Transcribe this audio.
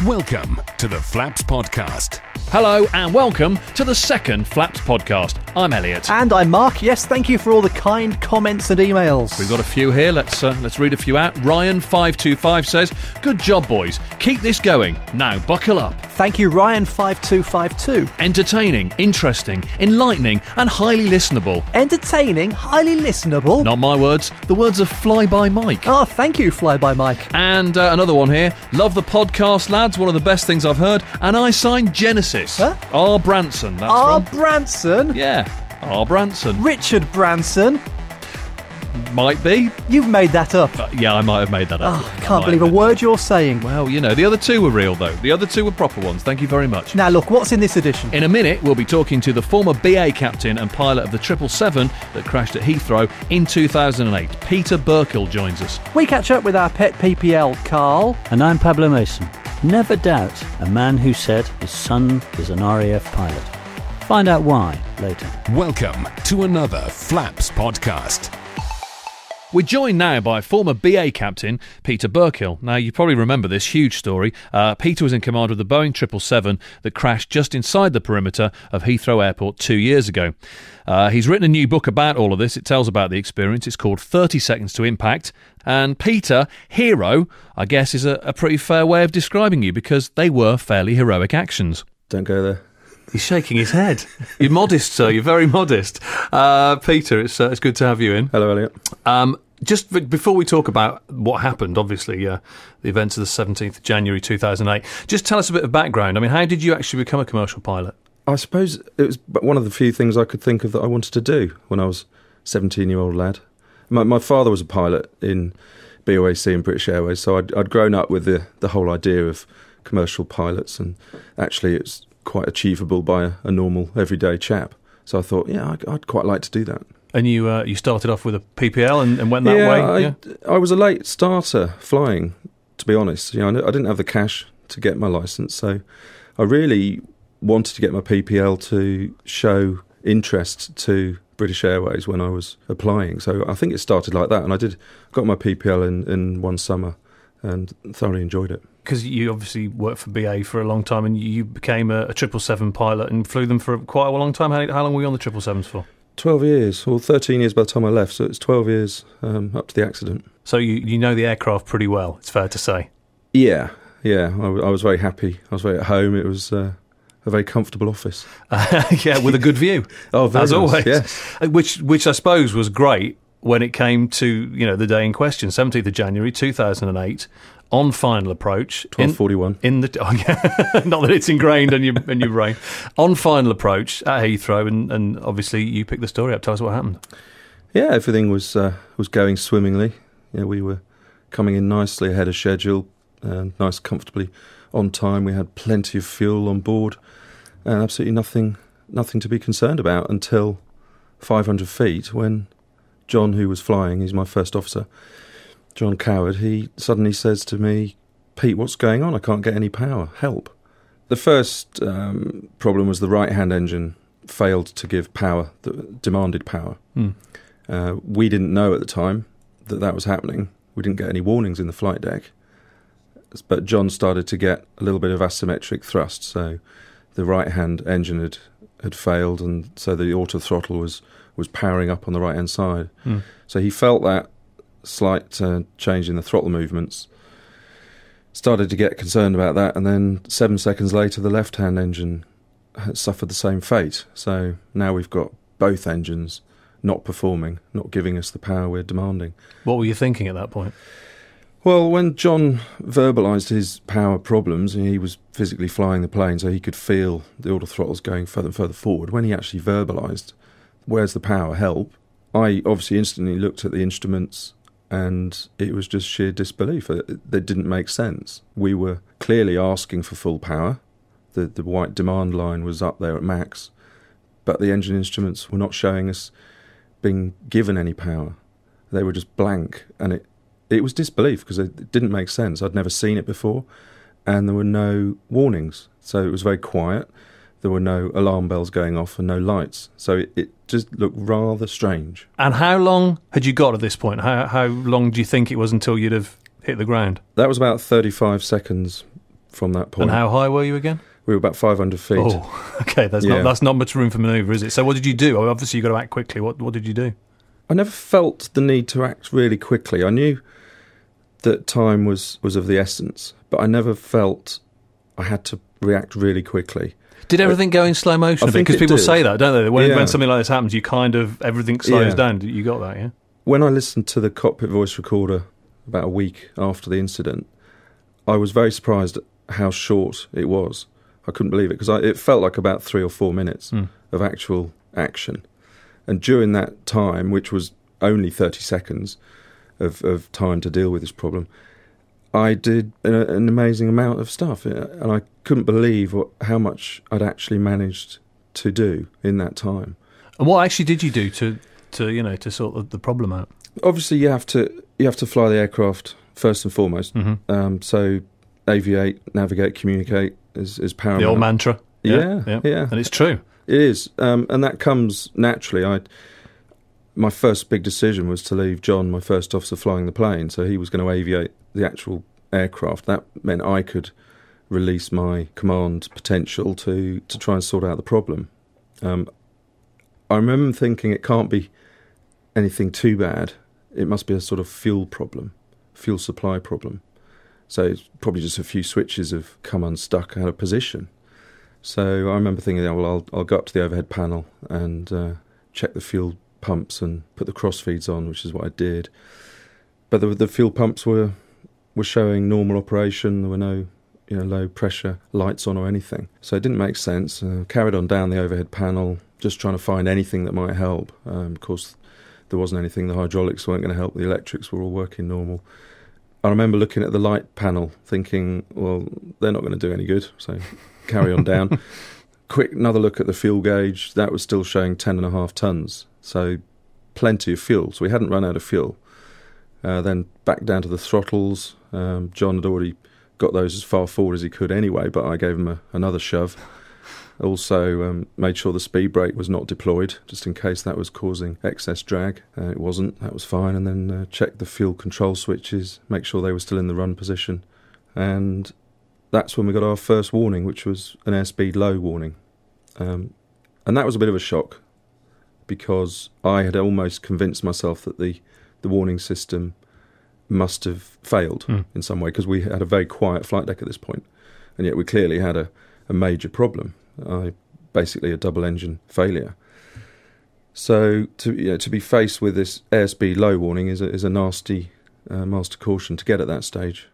Welcome to the Flaps Podcast. Hello and welcome to the second Flaps Podcast. I'm Elliot. And I'm Mark. Yes, thank you for all the kind comments and emails. We've got a few here. Let's read a few out. Ryan525 says, "Good job, boys. Keep this going. Now buckle up." Thank you, Ryan5252. Entertaining, interesting, enlightening and highly listenable. Entertaining, highly listenable. Not my words, the words of Flyby Mike. Oh, thank you, Flyby Mike. And another one here. "Love the podcast, lads. One of the best things I've heard. And I signed Genesis." Huh? R. Branson. That's R. from. Branson? Yeah, R. Branson. Richard Branson? Might be. You've made that up. Yeah, I might have made that up. Oh, can't believe a word you're saying. Well, you know, the other two were real, though. The other two were proper ones. Thank you very much. Now, look, what's in this edition? In a minute, we'll be talking to the former BA captain and pilot of the 777 that crashed at Heathrow in 2008. Peter Burkill joins us. We catch up with our pet PPL, Carl. And I'm Pablo Mason. Never doubt a man who said his son is an RAF pilot. Find out why later. Welcome to another Flaps Podcast. We're joined now by former BA captain Peter Burkill. Now, you probably remember this huge story. Peter was in command of the Boeing 777 that crashed just inside the perimeter of Heathrow Airport 2 years ago. He's written a new book about all of this. It tells about the experience. It's called 30 Seconds to Impact. And Peter, hero, I guess, is a pretty fair way of describing you because they were fairly heroic actions. Don't go there. He's shaking his head. You're modest, sir. You're very modest. Peter, it's good to have you in. Hello, Elliot. Just before we talk about what happened, obviously, the events of the 17th of January 2008, just tell us a bit of background. I mean, how did you actually become a commercial pilot? I suppose it was one of the few things I could think of that I wanted to do when I was a 17-year-old lad. My father was a pilot in BOAC and British Airways, so I'd grown up with the whole idea of commercial pilots, and actually it's quite achievable by a normal, everyday chap. So I thought, yeah, I'd quite like to do that. And you started off with a PPL and went that way? I was a late starter flying, to be honest. I didn't have the cash to get my licence, so I really wanted to get my PPL to show interest to British Airways when I was applying. So I think it started like that, and I got my PPL in one summer and thoroughly enjoyed it. Because you obviously worked for BA for a long time, and you became a 777 pilot and flew them for quite a long time. How long were you on the 777s for? 12 years, or 13 years by the time I left, so it's 12 years up to the accident. So you know the aircraft pretty well, it's fair to say. Yeah, I was very happy. I was very at home. It was a very comfortable office. Yeah, with a good view. Oh, very as nice, always. yes. Which I suppose was great when it came to the day in question, 17th of January 2008. On final approach, 12:41. Not that it's ingrained in your brain. On final approach at Heathrow, and obviously you picked the story up. Tell us what happened. Yeah, everything was going swimmingly. We were coming in nicely ahead of schedule, nice, comfortably on time. We had plenty of fuel on board, and absolutely nothing to be concerned about until 500 feet when John, who was flying, he's my first officer, John Coward, he suddenly says to me, "Pete, what's going on? I can't get any power. Help." The first problem was the right-hand engine failed to give power, that demanded power. We didn't know at the time that was happening. We didn't get any warnings in the flight deck. But John started to get a little bit of asymmetric thrust, so the right-hand engine had failed, and so the auto throttle was powering up on the right-hand side. So he felt that slight change in the throttle movements, started to get concerned about that, and then 7 seconds later the left-hand engine suffered the same fate. So now we've got both engines not performing, not giving us the power we're demanding. What were you thinking at that point? Well, when John verbalised his power problems, he was physically flying the plane, so he could feel the auto throttles going further and further forward. When he actually verbalised, "Where's the power? Help," I obviously instantly looked at the instruments, and it was just sheer disbelief. They didn't make sense. We were clearly asking for full power. The white demand line was up there at max, but the engine instruments were not showing us being given any power. They were just blank, and it was disbelief because it didn't make sense. I'd never seen it before, and there were no warnings. So it was very quiet. There were no alarm bells going off and no lights. So it just looked rather strange. And how long had you got at this point? How long do you think it was until you'd have hit the ground? That was about 35 seconds from that point. And how high were you again? We were about 500 feet. Oh, okay. That's not much room for manoeuvre, is it? So what did you do? Obviously, you've got to act quickly. What did you do? I never felt the need to act really quickly. I knew that time was of the essence, but I never felt I had to react really quickly. Did everything go in slow motion? Because people say that, don't they? When something like this happens, everything slows down. You got that, yeah? When I listened to the cockpit voice recorder about a week after the incident, I was very surprised at how short it was. I couldn't believe it, because it felt like about 3 or 4 minutes of actual action. And during that time, which was only 30 seconds of time to deal with this problem, I did an amazing amount of stuff. And I couldn't believe how much I'd actually managed to do in that time. And what actually did you do to sort the problem out? Obviously, you have to fly the aircraft first and foremost. Mm-hmm. So aviate, navigate, communicate is paramount. The old mantra. Yeah. And it's true. It is, and that comes naturally. My first big decision was to leave John, my first officer, flying the plane, so he was going to aviate the actual aircraft. That meant I could release my command potential to try and sort out the problem. I remember thinking it can't be anything too bad. It must be a sort of fuel supply problem. So it's probably just a few switches have come unstuck out of position. So I remember thinking, well, I'll go up to the overhead panel and check the fuel pumps and put the cross feeds on, which is what I did. But the fuel pumps were showing normal operation. There were no low pressure lights on or anything. So it didn't make sense. Carried on down the overhead panel, just trying to find anything that might help. Of course, there wasn't anything. The hydraulics weren't going to help. The electrics were all working normal. I remember looking at the light panel thinking, well, they're not going to do any good. So carry on down. Quick another look at the fuel gauge. That was still showing 10.5 tons. So plenty of fuel. So we hadn't run out of fuel. Then back down to the throttles. John had already got those as far forward as he could anyway, but I gave him another shove. Also made sure the speed brake was not deployed, just in case that was causing excess drag. It wasn't. That was fine. And then checked the fuel control switches, make sure they were still in the run position. And that's when we got our first warning, which was an airspeed low warning. And that was a bit of a shock, because I had almost convinced myself that the warning system must have failed in some way, because we had a very quiet flight deck at this point, and yet we clearly had a major problem. Basically a double engine failure. So to be faced with this airspeed low warning is a nasty master caution to get at that stage.